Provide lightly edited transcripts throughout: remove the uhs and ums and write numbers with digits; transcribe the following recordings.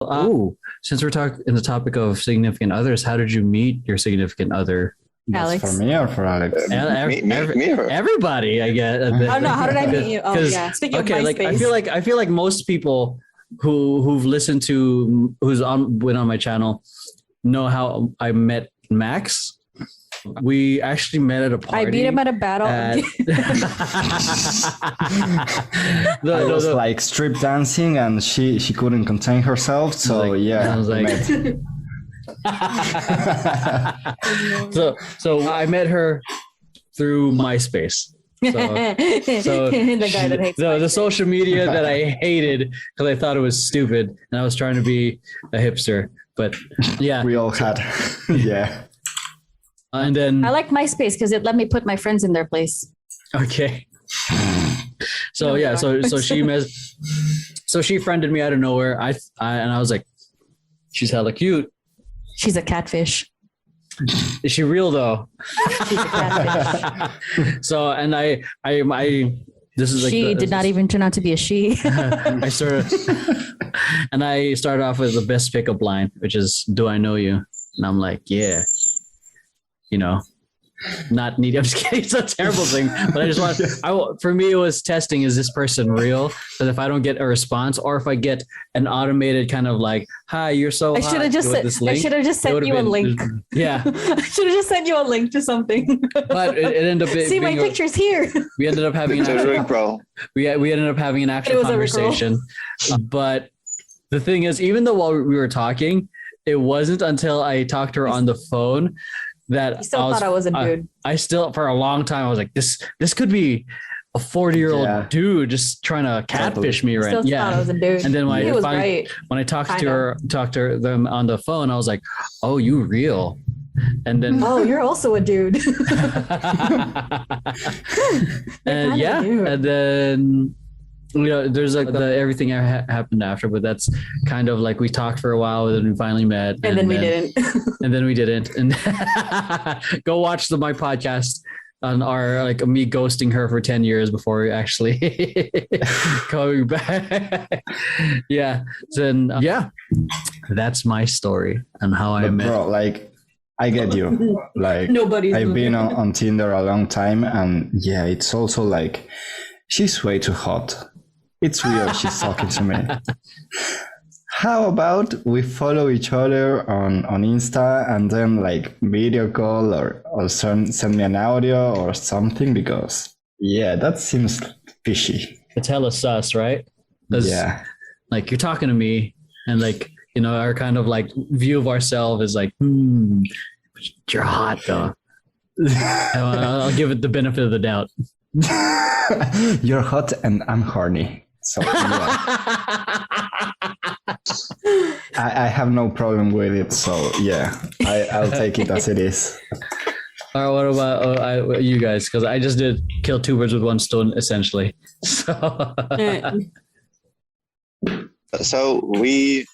Oh, since we're talking in the topic of significant others, how did you meet your significant other? That's Alex. for me or for Alex? Everybody, I guess. Oh no, how did I meet you? Oh yeah. Speaking of MySpace. Like I feel like most people who've listened to been on my channel know how I met Max. We actually met at a party. I beat him at a battle. I was like strip dancing and she couldn't contain herself. So like, yeah, I was like, so I met her through MySpace. So the guy that hates the social media that I hated because I thought it was stupid and I was trying to be a hipster. But yeah, we all had. Yeah. And then I like MySpace because it let me put my friends in their place. Okay. So yeah, so she friended me out of nowhere. I was like, she's hella cute. She's a catfish. Is she real though? She's a catfish. So and I this is like she did not even turn out to be a she. I started off with the best pickup line, which is, "Do I know you?" And I'm like, yeah. You know, not needy. I'm just kidding. It's a terrible thing, but I just want. For me, it was testing: is this person real? Because if I don't get a response, or if I get an automated kind of like, "Hi, you're so," I should have just sent you a link. Yeah, I should have just sent you a link to something. But it ended up. See my pictures here. We ended up having we ended up having an actual conversation. But the thing is, even though while we were talking, it wasn't until I talked to her on the phone that you still thought I was a dude. I still, for a long time, I was like, this could be a 40-year-old dude just trying to catfish me, right? Still thought I was a dude. And then when I talked to them on the phone, I was like, oh, you real? And then oh, you're also a dude. And yeah, and then there's like everything happened after, but that's kind of like we talked for a while and then we finally met and then we didn't and go watch my podcast on our like me ghosting her for 10 years before we actually coming back. Yeah. Then that's my story and how I met. Bro, like I get you. Like I've been on Tinder a long time and yeah, it's also like she's way too hot. It's weird she's talking to me. How about we follow each other on Insta and then like video call or send me an audio or something, because yeah, that seems fishy. It's hella sus, right? Yeah. Like you're talking to me and like, you know, our kind of like view of ourselves is like, you're hot though. I'll give it the benefit of the doubt. You're hot and I'm horny. So yeah. I have no problem with it. So yeah, I'll take it as it is. All right, what about you guys? Because I just did kill two birds with one stone, essentially. So, so we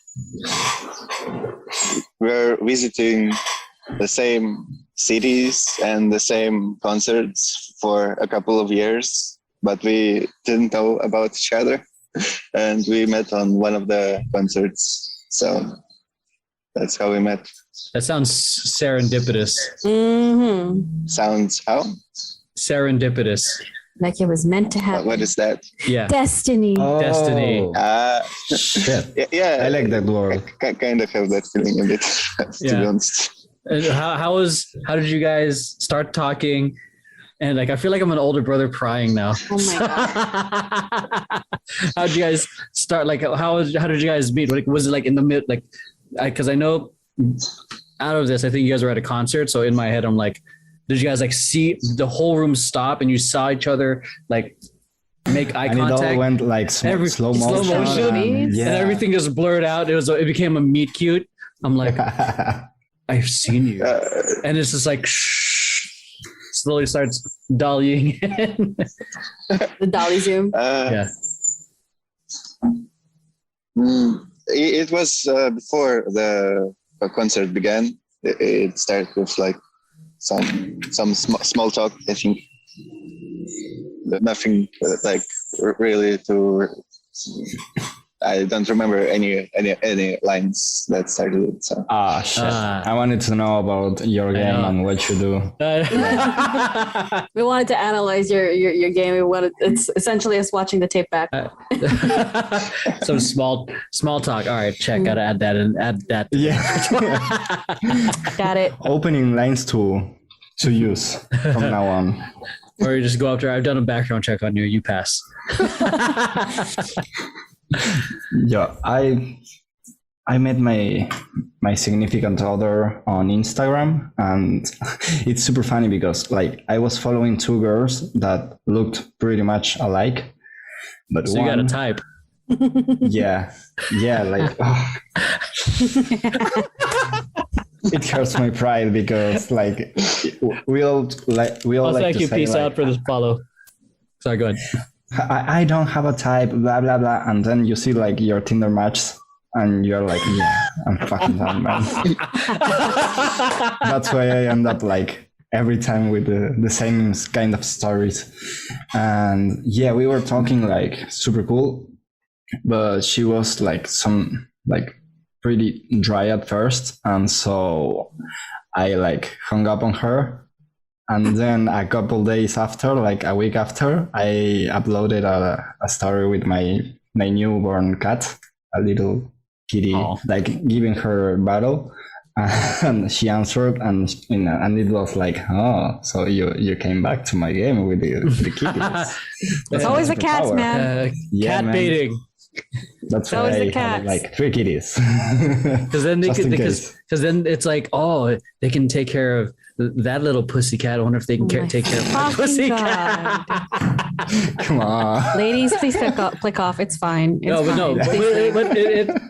were visiting the same cities and the same concerts for a couple of years, but we didn't know about each other, and we met on one of the concerts. So that's how we met. That sounds serendipitous. Mm-hmm. Sounds how? Serendipitous. Like it was meant to happen. What is that? Yeah. Destiny. Oh, Destiny. Shit. Yeah. I like that word. I kind of have that feeling a bit, to be honest. And how did you guys start talking? And like, I feel like I'm an older brother crying now. Oh my God. How did you guys start? Like, how did you guys meet? Like, was it like in the mid, like, because I know out of this, I think you guys were at a concert. So in my head, I'm like, did you guys like see the whole room stop and you saw each other like make eye contact? And it all went like slow motion. And everything just blurred out. It became a meet cute. I'm like, I've seen you. And it's just like, slowly starts dollying in. The dolly zoom. Yeah. It was before the concert began. It started with like some small talk, I think. Nothing like really to I don't remember any lines that started it. So. Shit. I wanted to know about your game and what you do. We wanted to analyze your game. It's essentially us watching the tape back. Some small talk. All right, check. Gotta add that and add that. Yeah. Got it. Opening lines to use from now on. Or you just go up there. I've done a background check on you. You pass. Yeah, I met my significant other on Instagram, and it's super funny because like I was following two girls that looked pretty much alike, but so you got a type. Yeah, like it hurts my pride because like we all like thank to you. say, Peace like, out for this follow. Sorry, go ahead. I don't have a type, blah blah blah, and then you see like your Tinder match, and you're like, yeah, I'm fucking done, man. That's why I end up like every time with the same kind of stories. And yeah, we were talking like super cool, but she was like pretty dry at first, and so I like hung up on her. And then a couple days after, like a week after, I uploaded a story with my newborn cat, a little kitty, like giving her battle. And she answered, and it was like, oh, so you came back to my game with the kitties. It's always the cats, man. Cat baiting. That's why I had like 3 kitties. Because then it's like, oh, they can take care of that little pussy cat. I wonder if they can take care of my pussy cat. Come on, ladies, please click off. It's fine. The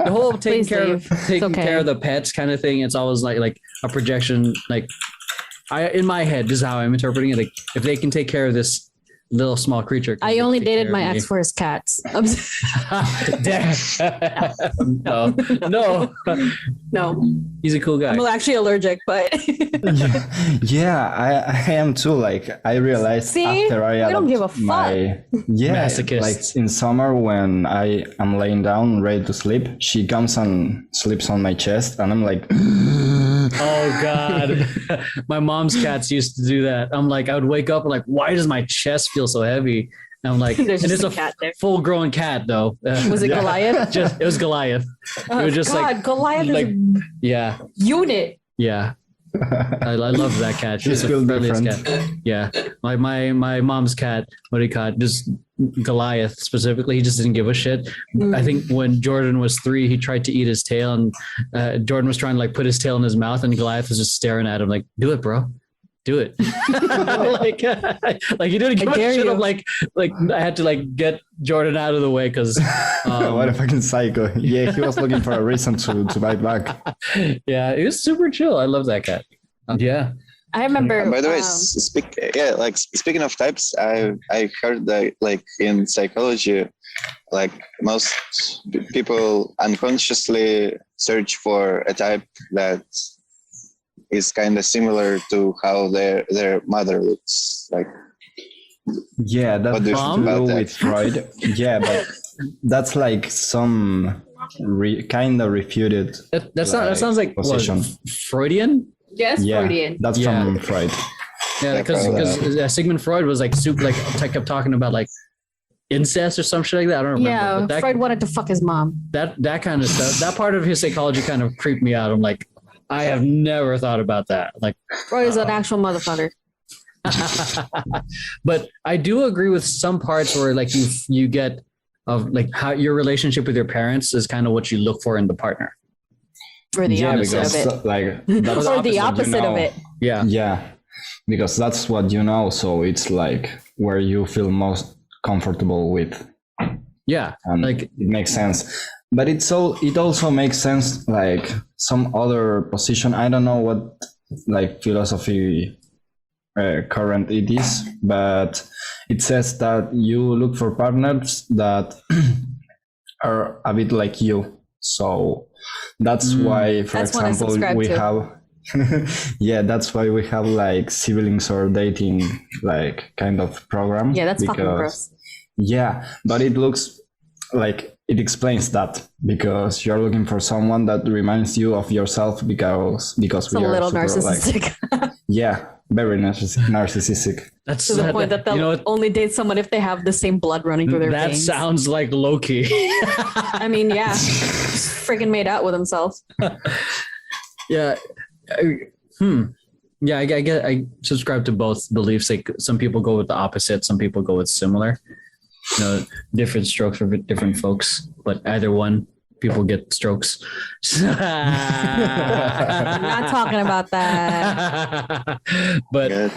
whole taking care of the pets kind of thing. It's always like a projection. Like in my head, this is how I'm interpreting it. Like if they can take care of this little small creature. I only dated my ex for his cats. No. He's a cool guy. I'm actually allergic, but yeah, I am too. Like I realized after I don't give a fuck. Masochists. Like in summer when I am laying down ready to sleep, she comes and sleeps on my chest, and I'm like, oh god. My mom's cats used to do that. I'm like, I would wake up and like, why does my chest feel so heavy? And I'm like, and it's a cat full grown cat though. Was it Goliath? It was Goliath. Oh, it was just God, like Goliath like, is unit. Yeah. I love that cat. She's the friendliest cat. Yeah. My mom's cat, what do you call it? Just Goliath specifically. He just didn't give a shit. I think when Jordan was 3, he tried to eat his tail, and Jordan was trying to like put his tail in his mouth, and Goliath was just staring at him like, do it, bro. Do it. like he didn't give a shit. I'm like I had to like get Jordan out of the way because what a fucking psycho. Yeah, he was looking for a reason to bite back. Yeah, it was super chill. I love that cat. Yeah. I remember. By the way, speaking of types, I heard that like in psychology, like most people unconsciously search for a type that is kind of similar to how their mother looks like. Yeah, that's with Freud. Yeah, but that's like some kind of refuted. That sounds like position. Freudian. Yes, yeah, Freudian. That's from Freud. Yeah, because Sigmund Freud was like super like kept talking about like incest or some shit like that. I don't remember. Yeah, Freud wanted to fuck his mom. That kind of stuff. That part of his psychology kind of creeped me out. I'm like, I have never thought about that. Like Freud is an actual motherfucker. But I do agree with some parts where like you get of like how your relationship with your parents is kind of what you look for in the partner. Or the opposite of it. Like that's or the opposite of it. Yeah. Yeah. Because that's what you know. So it's like where you feel most comfortable with. Yeah. And like it makes sense. But it also makes sense like some other position. I don't know what like philosophy current it is, but it says that you look for partners that are a bit like you. So that's why, for example, we have yeah, that's why we have like siblings or dating like kind of program. Yeah, that's fucking gross. Yeah, but it looks like it explains that, because you're looking for someone that reminds you of yourself, because it's we a are little super, narcissistic. yeah, very narcissistic. That's To the point that they'll only date someone if they have the same blood running through their that veins. sounds like Loki. I mean, yeah, just freaking made out with himself. Yeah. Yeah, I get. I subscribe to both beliefs. Like some people go with the opposite, some people go with similar. You know, different strokes for different folks, but either one, people get strokes. I'm not talking about that. But Good.